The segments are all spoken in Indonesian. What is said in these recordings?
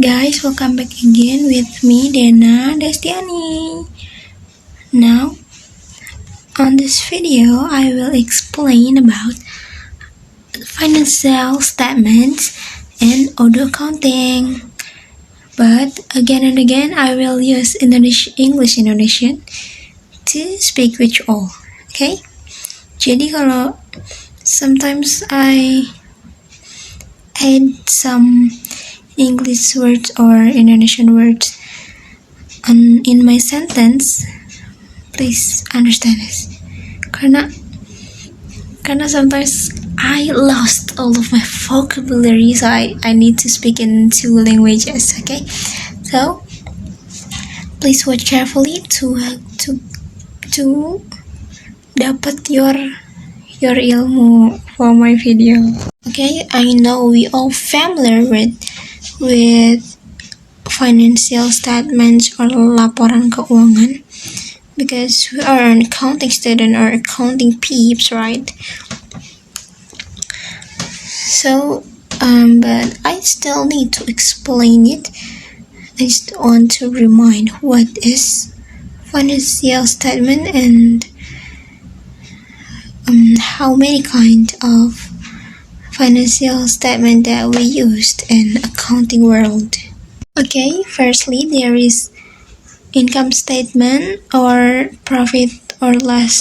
guys, welcome back again with me, Dena Destiani. Now, on this video, I will explain about financial statements and auto accounting. But again and again, I will use English Indonesian to speak with you all. Okay? Jadi kalau sometimes I add some English words or Indonesian words in my sentence, please understand this. Karena sometimes I lost all of my vocabulary, so I need to speak in two languages. Okay, so please watch carefully to dapat your ilmu for my video. Okay, I know we all familiar with financial statements or laporan keuangan because we are an accounting student or accounting peeps, right? So, but I still need to explain it. I just want to remind what is financial statement and how many kind of financial statement that we used in accounting world. Okay, firstly there is income statement or profit or loss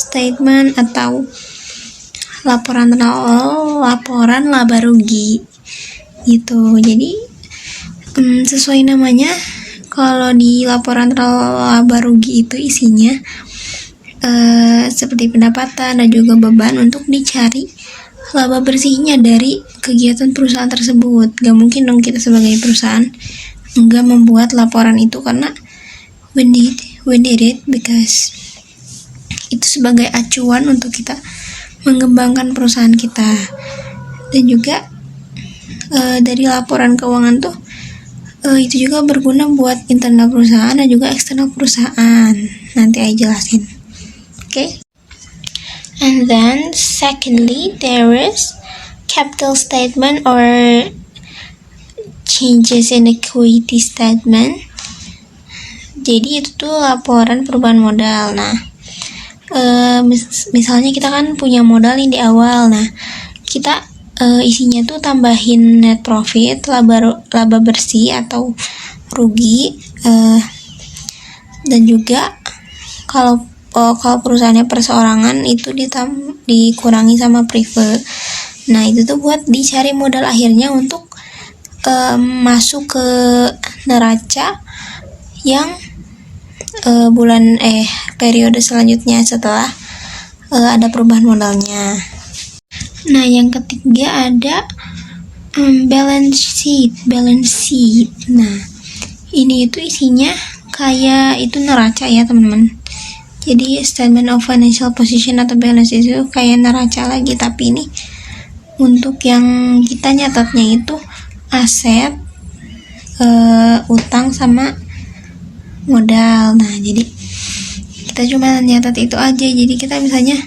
statement atau laporan laba rugi gitu. Jadi sesuai namanya, kalau di laporan laba rugi itu isinya seperti pendapatan dan juga beban untuk dicari laba bersihnya dari kegiatan perusahaan tersebut. Gak mungkin dong kita sebagai perusahaan enggak membuat laporan itu, karena we need it because itu sebagai acuan untuk kita mengembangkan perusahaan kita. Dan juga dari laporan keuangan tuh itu juga berguna buat internal perusahaan dan juga eksternal perusahaan. Nanti aja jelasin. Okay? And then secondly, there is capital statement or changes in equity statement. Jadi itu tuh laporan perubahan modal. Nah, misalnya kita kan punya modal nih di awal. Nah, kita isinya tuh tambahin net profit, laba bersih atau rugi, dan juga kalau perusahaannya perseorangan itu dikurangi sama prive. Nah, itu tuh buat dicari modal akhirnya untuk masuk ke neraca yang periode selanjutnya setelah ada perubahan modalnya. Nah, yang ketiga ada balance sheet. Nah, ini itu isinya kayak itu neraca ya teman-teman. Jadi statement of financial position atau balance itu kayak neraca lagi, tapi ini untuk yang kita nyatatnya itu aset, utang sama modal. Nah, jadi kita cuma nyatat itu aja. Jadi kita misalnya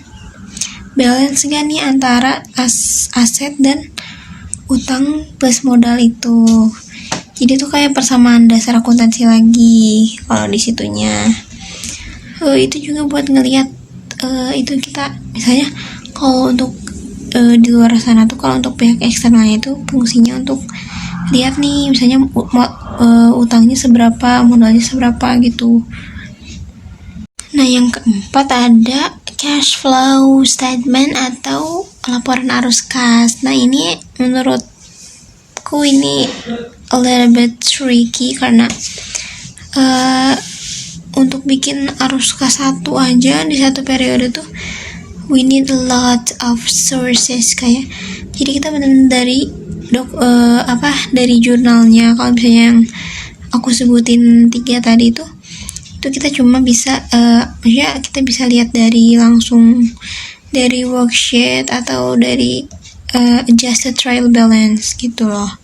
balance gak nih antara aset dan utang plus modal itu. Jadi itu kayak persamaan dasar akuntansi lagi kalau di situnya. Itu juga buat ngelihat itu kita misalnya kalau untuk di luar sana tuh, kalau untuk pihak eksternalnya itu fungsinya untuk lihat nih misalnya utangnya seberapa, modalnya seberapa gitu. Nah, yang keempat ada cash flow statement atau laporan arus kas. Nah, ini menurutku ini a little bit tricky karena untuk bikin arus kas satu aja di satu periode tuh we need a lot of sources. Kayak jadi kita benar-benar dari jurnalnya. Kalau misalnya yang aku sebutin 3 tadi itu kita cuma bisa maksudnya kita bisa lihat langsung dari worksheet atau dari adjusted trial balance gitu loh.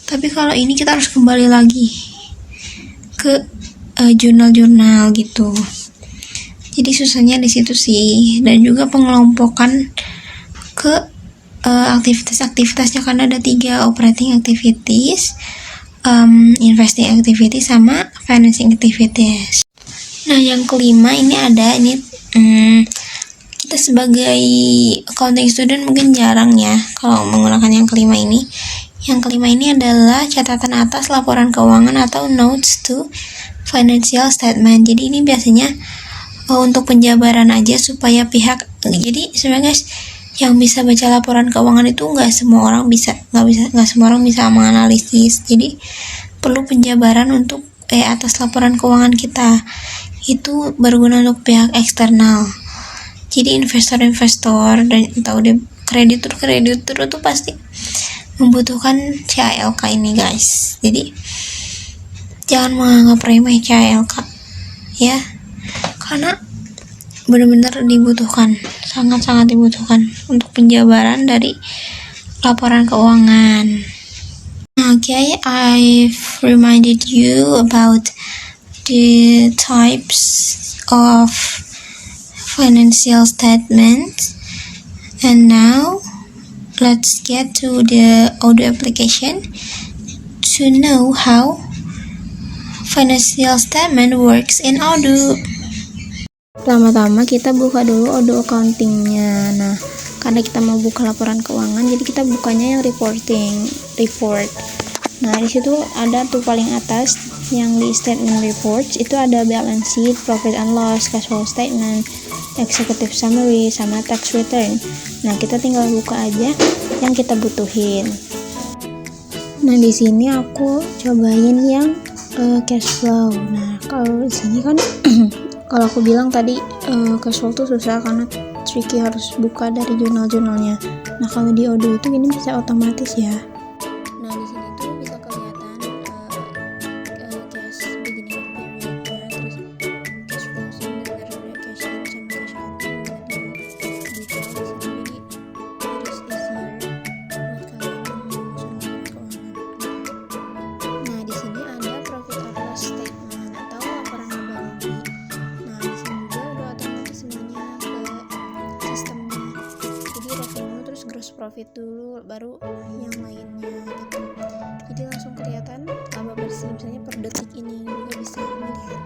Tapi kalau ini kita harus kembali lagi ke jurnal-jurnal gitu. Jadi susahnya di situ sih, dan juga pengelompokan ke aktivitas-aktivitasnya, karena ada 3 operating activities, investing activity sama financing activities. Nah, yang kelima ini ada ini kita sebagai accounting student mungkin jarang ya kalau menggunakan yang kelima ini. Yang kelima ini adalah catatan atas laporan keuangan atau notes to financial statement. Jadi ini biasanya untuk penjabaran aja supaya pihak, jadi sebenarnya guys, yang bisa baca laporan keuangan itu nggak semua orang bisa menganalisis. Jadi perlu penjabaran untuk atas laporan keuangan kita, itu berguna untuk pihak eksternal. Jadi investor-investor dan atau kreditur itu pasti membutuhkan CALK ini guys. Jadi jangan menganggap remeh CALK ya, karena benar-benar dibutuhkan, sangat-sangat dibutuhkan untuk penjabaran dari laporan keuangan. Okay, I've reminded you about the types of financial statements, and now let's get to the Odoo application to know how financial statement works in Odoo. Pertama-tama kita buka dulu Odoo accountingnya. Nah, karena kita mau buka laporan keuangan, jadi kita bukanya yang report. Nah, di situ ada tuh paling atas yang di statement reports itu ada balance sheet, profit and loss, cash flow statement, executive summary, sama tax return. Nah, kita tinggal buka aja yang kita butuhin. Nah, di sini aku cobain yang cash flow. Nah, kalau di sini kan kalau aku bilang tadi cash flow tuh susah karena tricky, harus buka dari jurnal-jurnalnya. Nah, kalau di Odoo itu ini bisa otomatis ya. Nah, di sini tuh bisa kelihatan cash beginning period, terus cash flow sumber cash in sama cash out di detail di sini. Jadi harus easier buat kalian menyusun laporan keuangan. Nah, di sini ada profit or loss statement atau laporan laba rugi. Nah, di sini juga udah otomatis semuanya ke sistemnya. Jadi revenue terus gross profit dulu, baru yang lainnya gitu. Jadi langsung kelihatan laba bersih, misalnya per detik ini juga bisa dilihat.